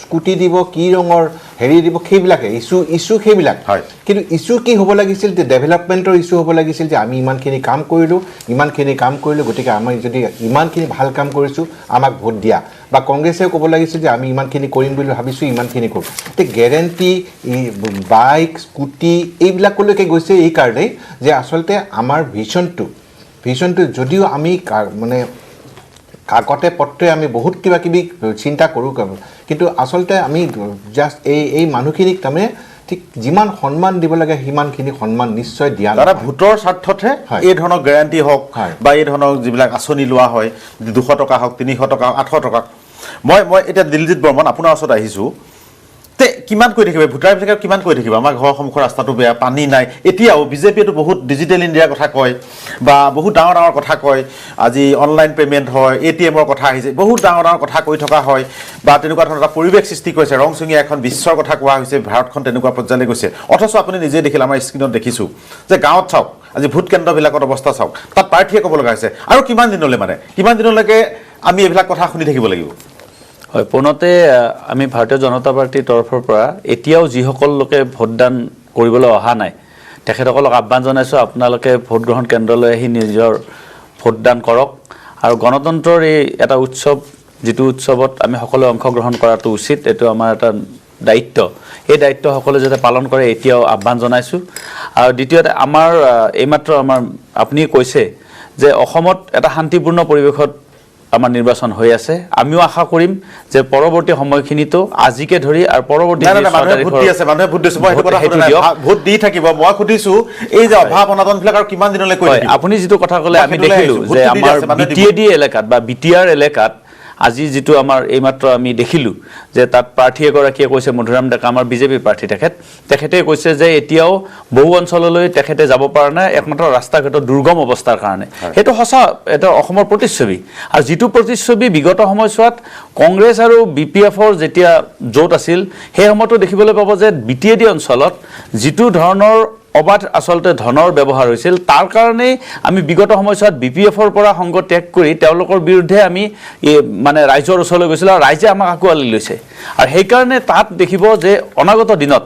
স্কুটি দিব, কি ৰঙৰ হেৰি দিব, সেইবিলাকে ইছ্যু সেইবিলাক। কিন্তু ইছ্যু কি হ'ব লাগিছিল যে ডেভেলপমেণ্টৰ ইছ্যু হ'ব লাগিছিল যে আমি ইমানখিনি কাম কৰিলোঁ, গতিকে আমি যদি ইমানখিনি ভাল কাম কৰিছোঁ আমাক ভোট দিয়া, বা কংগ্ৰেছেও ক'ব লাগিছিল যে আমি ইমানখিনি কৰিম বুলি ভাবিছোঁ, ইমানখিনি কৰোঁ। এতিয়া গেৰেণ্টি বাইক স্কুটি এইবিলাকলৈকে গৈছে এই কাৰণেই যে আচলতে আমাৰ ভিজনটো যদিও আমি মানে কাকতে পত্ৰে আমি বহুত কিবা কিবি চিন্তা কৰোঁ, কিন্তু আচলতে আমি জাষ্ট এই মানুহখিনিক তাৰমানে ঠিক যিমান সন্মান দিব লাগে সিমানখিনি সন্মান নিশ্চয় দিয়া দাদা ভোটৰ স্বাৰ্থতহে এই ধৰণৰ গেৰাণ্টি হওক বা এই ধৰণৰ যিবিলাক আঁচনি লোৱা হয় 200 টকা হওক 300 টকা 800 টকা মই এতিয়া দিলজিৎ বৰ্মন আপোনাৰ ওচৰত আহিছোঁ তে কিমান কৈ থাকিব ভোটাৰবিলাকে কিমান কৈ থাকিব আমাৰ ঘৰৰ সন্মুখৰ ৰাস্তাটো বেয়া পানী নাই এতিয়াও বিজেপিয়েতো বহুত ডিজিটেল ইণ্ডিয়াৰ কথা কয় বা বহুত ডাঙৰ কথা কয় আজি অনলাইন পে'মেণ্ট হয় ATMৰ কথা আহিছে বহুত ডাঙৰ কথা কৈ থকা হয় বা তেনেকুৱা ধৰণৰ এটা পৰিৱেশ সৃষ্টি কৰিছে ৰংচঙীয়া এখন বিশ্বৰ কথা কোৱা হৈছে ভাৰতখন তেনেকুৱা পৰ্যায়লৈ গৈছে অথচ আপুনি নিজে দেখিলে আমাৰ স্ক্ৰীণত দেখিছোঁ যে গাঁৱত চাওক আজি ভোট কেন্দ্ৰবিলাকত অৱস্থা চাওক তাত প্ৰাৰ্থীয়ে ক'ব লগা হৈছে আৰু কিমান দিনলৈকে আমি এইবিলাক কথা শুনি থাকিব লাগিব হয় পোনতে আমি ভাৰতীয় জনতা পাৰ্টিৰ তৰফৰ পৰা এতিয়াও যিসকল লোকে ভোটদান কৰিবলৈ অহা নাই তেখেতসকলক আহ্বান জনাইছোঁ আপোনালোকে ভোট গ্ৰহণ কেন্দ্ৰলৈ আহি নিজৰ ভোটদান কৰক আৰু গণতন্ত্ৰৰ এই এটা উৎসৱ যিটো উৎসৱত আমি সকলোৱে অংশগ্ৰহণ কৰাটো উচিত এইটো আমাৰ এটা দায়িত্ব এই দায়িত্ব সকলোৱে যাতে পালন কৰে এতিয়াও আহ্বান জনাইছোঁ আৰু দ্বিতীয়তে আমাৰ এইমাত্ৰ আপুনি কৈছে যে অসমত এটা শান্তিপূৰ্ণ পৰিৱেশত আমাৰ নিৰ্বাচন হৈ আছে আমিও আশা কৰিম যে পৰৱৰ্তী সময়খিনিতো আজিকে ধৰি আৰু পৰৱৰ্তী মানুহে ভোট দিছে মই সেইটো কথা ভোট দি থাকিব মই সুধিছোঁ এই যে অভাৱ অনাটনবিলাক আৰু কিমান দিনলৈ কৈ থাকিব আপুনি যিটো কথা ক'লে আমি দেখিলোঁ যে আমাৰ BTAD এলেকাত বা BTR এলেকাত আজি যিটো আমাৰ এইমাত্ৰ আমি দেখিলোঁ যে তাত প্ৰাৰ্থী এগৰাকীয়ে কৈছে মধুৰাম ডেকা আমাৰ বিজেপি প্ৰাৰ্থী তেখেতে কৈছে যে এতিয়াও বহু অঞ্চললৈ তেখেতে যাব পৰা নাই একমাত্ৰ ৰাস্তা ঘাটৰ দুৰ্গম অৱস্থাৰ কাৰণে সেইটো সঁচা এটা অসমৰ প্ৰতিচ্ছবি আৰু যিটো প্ৰতিচ্ছবি বিগত সময়ছোৱাত কংগ্ৰেছ আৰু BPFৰ যেতিয়া জোট আছিল সেই সময়তো দেখিবলৈ পাব যে BTAD অঞ্চলত যিটো ধৰণৰ অবাধ আচলতে ধনৰ ব্যৱহাৰ হৈছিল তাৰ কাৰণেই আমি বিগত সময়ছোৱাত BPFৰ পৰা সংগ ত্যাগ কৰি তেওঁলোকৰ বিৰুদ্ধে আমি মানে ৰাইজৰ ওচৰলৈ গৈছিলোঁ আৰু ৰাইজে আমাক আঁকোৱালি লৈছে আৰু সেইকাৰণে তাত দেখিব যে অনাগত দিনত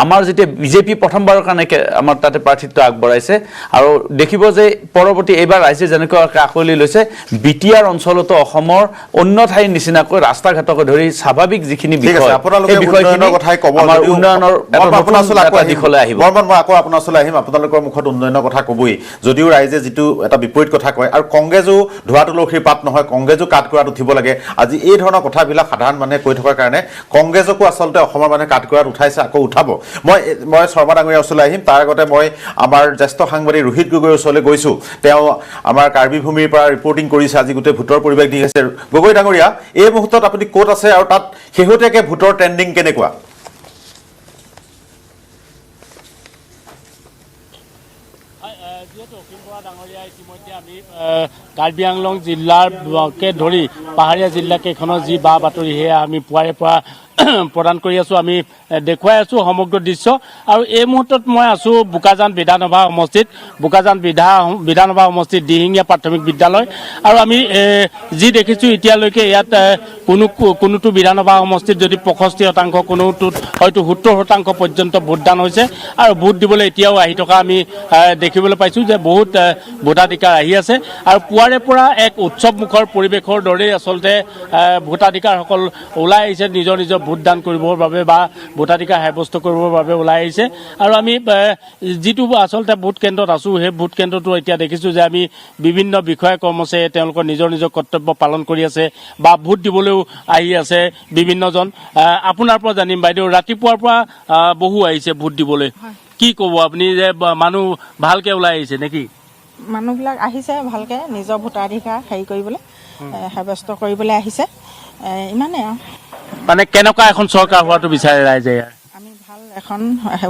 আমাৰ যেতিয়া বিজেপি প্ৰথমবাৰৰ কাৰণে আমাৰ তাতে প্ৰাৰ্থিত্ব আগবঢ়াইছে আৰু দেখিব যে পৰৱৰ্তী এইবাৰ ৰাইজে যেনেকৈ আঁকোৱালি লৈছে BTR অঞ্চলতো অসমৰ অন্য ঠাইৰ নিচিনাকৈ ৰাস্তা ঘাটকে ধৰি স্বাভাৱিক যিখিনি বিষয় এই বিষয়খিনি আমাৰ উন্নয়নৰ দিশলৈ আহিব মই আকৌ আপোনাৰ ওচৰলৈ আহিম আপোনালোকৰ মুখত উন্নয়নৰ কথা ক'বই যদিও ৰাইজে যিটো এটা বিপৰীত কথা কয় আৰু কংগ্ৰেছো ধোৱা তুলসীৰ পাত নহয় কংগ্ৰেছো কাঠগড়াত উঠিব লাগে আজি এই ধৰণৰ কথাবিলাক সাধাৰণ মানুহে কৈ থকাৰ কাৰণে কংগ্ৰেছকো আচলতে অসমৰ মানুহে কাঠগড়াত উঠাইছে আকৌ উঠাব মই শৰ্মা ডাঙৰীয়াৰ ওচৰলৈ আহিম তাৰ আগতে মই আমাৰ জ্যেষ্ঠ সাংবাদিক ৰোহিত গগৈৰ ওচৰলৈ গৈছোঁ তেওঁ আমাৰ কাৰ্বি ভূমিৰ পৰা ৰিপৰ্টিং কৰিছে আজি গোটেই ভোটৰ পৰিৱেশ দি আছে গগৈ ডাঙৰীয়া এই মুহূৰ্তত আপুনি ক'ত আছে আৰু তাত শেহতীয়াকৈ ভোটৰ ট্ৰেণ্ডিং কেনেকুৱা কাৰ্বি আংলং জিলাকে ধৰি পাহাৰীয়া জিলাকেইখনৰ যি বা বাতৰি সেয়া আমি পুৱাৰে পৰা প্ৰদান কৰি আছোঁ আমি দেখুৱাই আছোঁ সমগ্ৰ দৃশ্য আৰু এই মুহূৰ্তত মই আছোঁ বোকাজান বিধানসভা সমষ্টিত বোকাজান বিধানসভা সমষ্টিত দিহিঙীয়া প্ৰাথমিক বিদ্যালয় আৰু আমি যি দেখিছোঁ এতিয়ালৈকে ইয়াত কোনোটো বিধানসভা সমষ্টিত যদি 65% কোনোটোত হয়তো 70% পৰ্যন্ত ভোটদান হৈছে আৰু ভোট দিবলৈ এতিয়াও আহি থকা আমি দেখিবলৈ পাইছোঁ যে বহুত ভোটাধিকাৰ আহি আছে আৰু পুৱাৰে পৰা এক উৎসৱমুখৰ পৰিৱেশৰ দৰেই আচলতে ভোটাধিকাৰসকল ওলাই আহিছে নিজৰ ভোটদান কৰিবৰ বাবে বা ভোটাধিকাৰ সাব্যস্ত কৰিবৰ বাবে ওলাই আহিছে আৰু আমি যিটো আচলতে ভোট কেন্দ্ৰত আছোঁ সেই ভোট কেন্দ্ৰটো এতিয়া দেখিছোঁ যে আমি বিভিন্ন বিষয়া কৰ্মচাৰীয়ে তেওঁলোকৰ নিজৰ কৰ্তব্য পালন কৰি আছে বা ভোট দিবলৈও আহি আছে বিভিন্নজন আপোনাৰ পৰা জানিম বাইদেউ ৰাতিপুৱাৰ পৰা বহু আহিছে ভোট দিবলৈ কি ক'ব আপুনি যে মানুহ ভালকৈ ওলাই আহিছে নেকি মানুহবিলাক আহিছে ভালকৈ নিজৰ ভোটাধিকাৰ হেৰি কৰিবলৈ সাব্যস্ত কৰিবলৈ আহিছে ইমানেই আৰু মানে কেনেকুৱা এখন চৰকাৰ হোৱাটো বিচাৰে ৰাইজে আমি ভাল এখন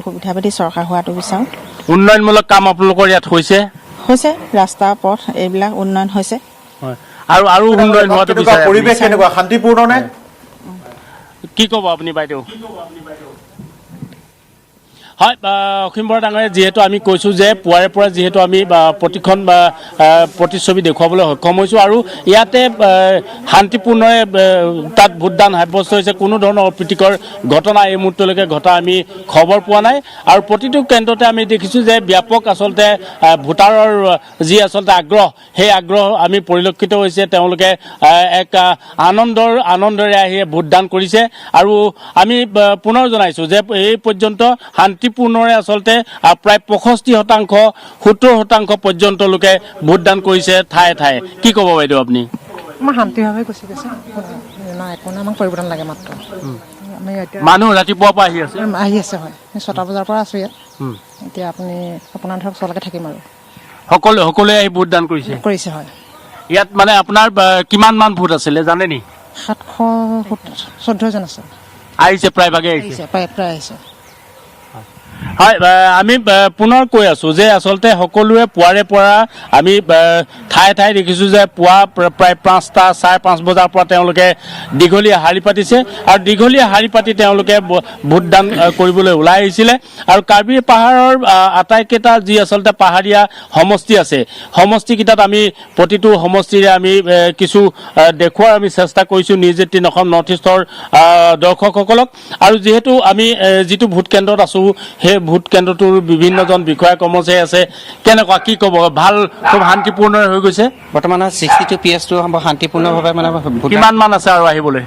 সুবিধাবাদী চৰকাৰ হোৱাটো বিচাৰোঁ উন্নয়নমূলক কাম আপোনালোকৰ ইয়াত হৈছে ৰাস্তা পথ এইবিলাক উন্নয়ন হৈছে আৰু উন্নয়ন হোৱাটো বিচাৰে পৰিৱেশ কেনেকুৱা শান্তিপূৰ্ণ নে কি ক'ব আপুনি বাইদেউ হয় অসীম বৰা ডাঙৰীয়া যিহেতু আমি কৈছোঁ যে পুৱাৰে পৰা যিহেতু আমি প্ৰতিখন প্ৰতিচ্ছবি দেখুৱাবলৈ সক্ষম হৈছোঁ আৰু ইয়াতে শান্তিপূৰ্ণৰে তাত ভোটদান সাব্যস্ত হৈছে কোনো ধৰণৰ অপ্ৰীতিকৰ ঘটনা এই মুহূৰ্তলৈকে ঘটা আমি খবৰ পোৱা নাই আৰু প্ৰতিটো কেন্দ্ৰতে আমি দেখিছোঁ যে ব্যাপক আচলতে ভোটাৰৰ যি আচলতে আগ্ৰহ সেই আগ্ৰহ আমি পৰিলক্ষিত হৈছে তেওঁলোকে এক আনন্দৰে আহি ভোটদান কৰিছে আৰু আমি পুনৰ জনাইছোঁ যে এই পৰ্যন্ত শান্তিপূৰ্ণৰে আচলতে প্ৰায় 65% 70% পৰ্যন্ত লোকে ভোটদান কৰিছে ঠায়ে ঠায়ে কি ক'ব বাইদেউ আপুনি আমাৰ শান্তিভাৱে গুচি গৈছে একো নাই আমাক পৰিৱৰ্তন লাগে মাত্ৰ মানুহ ৰাতিপুৱাৰ পৰা আহি আছে হয় 6টা বজাৰ পৰা আছোঁ ইয়াত এতিয়া আপোনাৰ ধৰক চলকে থাকিম আৰু সকলোৱে আহি ভোটদান কৰিছে হয় ইয়াত মানে আপোনাৰ কিমান মান ভোট আছিলে জানে নি 714 জন আছে আহিছে প্ৰায়ভাগে আহিছে প্ৰায় আহিছে হয় আমি পুনৰ কৈ আছোঁ যে আচলতে সকলোৱে পুৱাৰে পৰা আমি ঠায়ে ঠায়ে দেখিছোঁ যে পুৱা প্ৰায় 5টা 5:30 বজাৰ পৰা তেওঁলোকে দীঘলীয়া শাৰী পাতিছে আৰু দীঘলীয়া শাৰী পাতি তেওঁলোকে ভোটদান কৰিবলৈ ওলাই আহিছিলে আৰু কাৰ্বি পাহাৰৰ আটাইকেইটা যি আচলতে পাহাৰীয়া সমষ্টি আছে সমষ্টিকেইটাত আমি প্ৰতিটো সমষ্টিৰে আমি কিছু দেখুৱাৰ আমি চেষ্টা কৰিছোঁ নিউজ 18 অসম নৰ্থ ইষ্টৰ দৰ্শকসকলক আৰু যিহেতু আমি যিটো ভোট কেন্দ্ৰত আছোঁ সেই ভোট কেন্দ্ৰটোৰ বিভিন্নজন বিষয়া কৰ্মচাৰী আছে কেনেকুৱা কি ক'ব ভাল খুব শান্তিপূৰ্ণ হৈ গৈছে বৰ্তমান 62 PS টো শান্তিপূৰ্ণভাৱে মানে কিমান মান আছে আৰু আহিবলৈ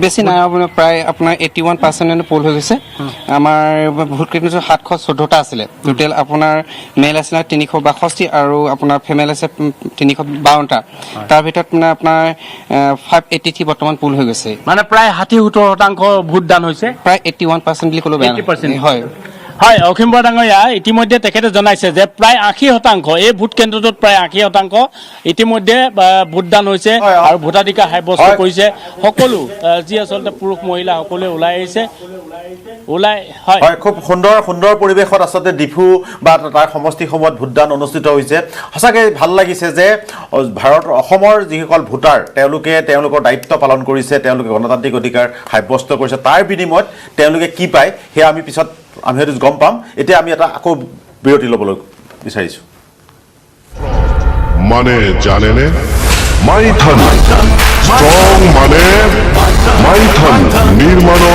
বেছি নাই প্ৰায় আপোনাৰ 81% পোল হৈ গৈছে আমাৰ ভোট কেন্দ্ৰ 714টা আছিলে টোটেল আপোনাৰ মেল আছিল 362 আৰু আপোনাৰ ফিমেল আছে 352টা তাৰ ভিতৰত মানে আপোনাৰ 583 বৰ্তমান পোল হৈ গৈছে মানে প্ৰায় 60-70% ভোটদান হৈছে প্ৰায় 81% বুলি ক'লো বেয়া হয় হয় অসীম বৰা ডাঙৰীয়া ইতিমধ্যে তেখেতে জনাইছে যে প্ৰায় 80% এই ভোট কেন্দ্ৰটোত প্ৰায় 80% ইতিমধ্যে ভোটদান হৈছে আৰু ভোটাধিকাৰ সাব্যস্ত কৰিছে সকলো যি আচলতে পুৰুষ মহিলা সকলোৱে ওলাই আহিছে হয় খুব সুন্দৰ পৰিৱেশত আচলতে ডিফু বা তাৰ সমষ্টিসমূহত ভোটদান অনুষ্ঠিত হৈছে সঁচাকৈ ভাল লাগিছে যে অসমৰ যিসকল ভোটাৰ তেওঁলোকৰ দায়িত্ব পালন কৰিছে তেওঁলোকে গণতান্ত্ৰিক অধিকাৰ সাব্যস্ত কৰিছে তাৰ বিনিময়ত তেওঁলোকে কি পায় সেয়া আমি পিছত আমি হয়তো গম পাম এতিয়া আমি এটা আকৌ বিৰতি ল'বলৈ বিচাৰিছোঁ মানে জানেনে মাইথন ষ্ট্ৰং মানে মাইথন নিৰ্মাণৰ